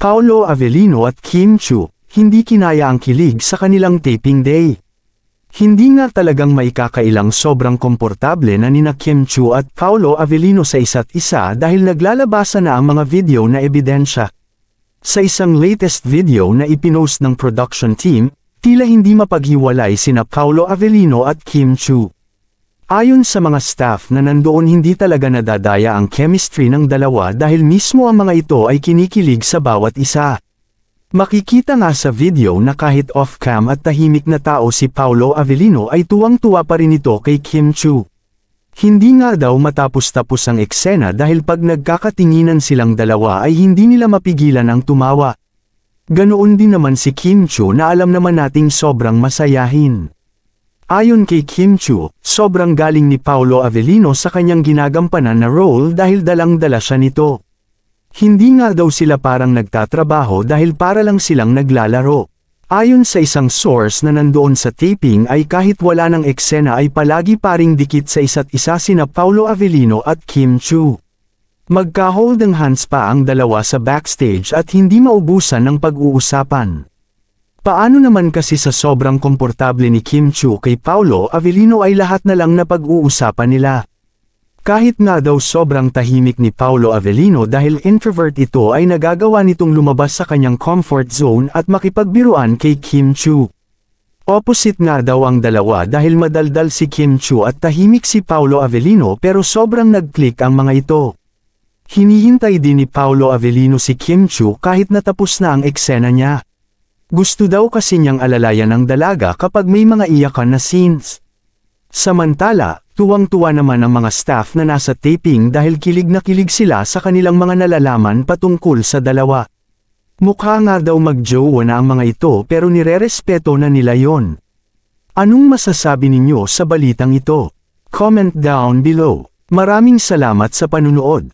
Paolo Avellino at Kim Chiu, hindi kinaya ang kilig sa kanilang taping day. Hindi nga talagang maikakailang sobrang komportable na nina Kim Chiu at Paolo Avellino sa isa't isa dahil naglalabasan na ang mga video na ebidensya. Sa isang latest video na ipinost ng production team, tila hindi mapaghiwalay sina Paolo Avellino at Kim Chiu. Ayon sa mga staff na nandoon, hindi talaga nadadaya ang chemistry ng dalawa dahil mismo ang mga ito ay kinikilig sa bawat isa. Makikita nga sa video na kahit off-cam at tahimik na tao si Paolo Avellino ay tuwang-tuwa pa rin ito kay Kim Chiu. Hindi nga daw matapos-tapos ang eksena dahil pag nagkakatinginan silang dalawa ay hindi nila mapigilan ang tumawa. Ganoon din naman si Kim Chiu na alam naman nating sobrang masayahin. Ayon kay Kim Chiu, sobrang galing ni Paolo Avellino sa kanyang ginagampanan na role dahil dalang-dala siya nito. Hindi nga daw sila parang nagtatrabaho dahil para lang silang naglalaro. Ayon sa isang source na nandoon sa taping ay kahit wala ng eksena ay palagi paring dikit sa isa't isa sina Paolo Avellino at Kim Chiu. Magka-holding hands pa ang dalawa sa backstage at hindi maubusan ng pag-uusapan. Paano naman kasi sa sobrang komportable ni Kim Chiu kay Paolo Avellino ay lahat na lang na pag-uusapan nila. Kahit nga daw sobrang tahimik ni Paolo Avellino dahil introvert ito ay nagagawa nitong lumabas sa kanyang comfort zone at makipagbiruan kay Kim Chiu. Opposite nga daw ang dalawa dahil madaldal si Kim Chiu at tahimik si Paolo Avellino pero sobrang nag-click ang mga ito. Hinihintay din ni Paolo Avellino si Kim Chiu kahit natapos na ang eksena niya. Gusto daw kasi niyang alalayan ng dalaga kapag may mga iyakan na scenes. Samantala, tuwang-tuwa naman ang mga staff na nasa taping dahil kilig na kilig sila sa kanilang mga nalalaman patungkol sa dalawa. Mukha nga daw mag-jowa na ang mga ito pero nirerespeto na nila yon. Anong masasabi ninyo sa balitang ito? Comment down below. Maraming salamat sa panunood.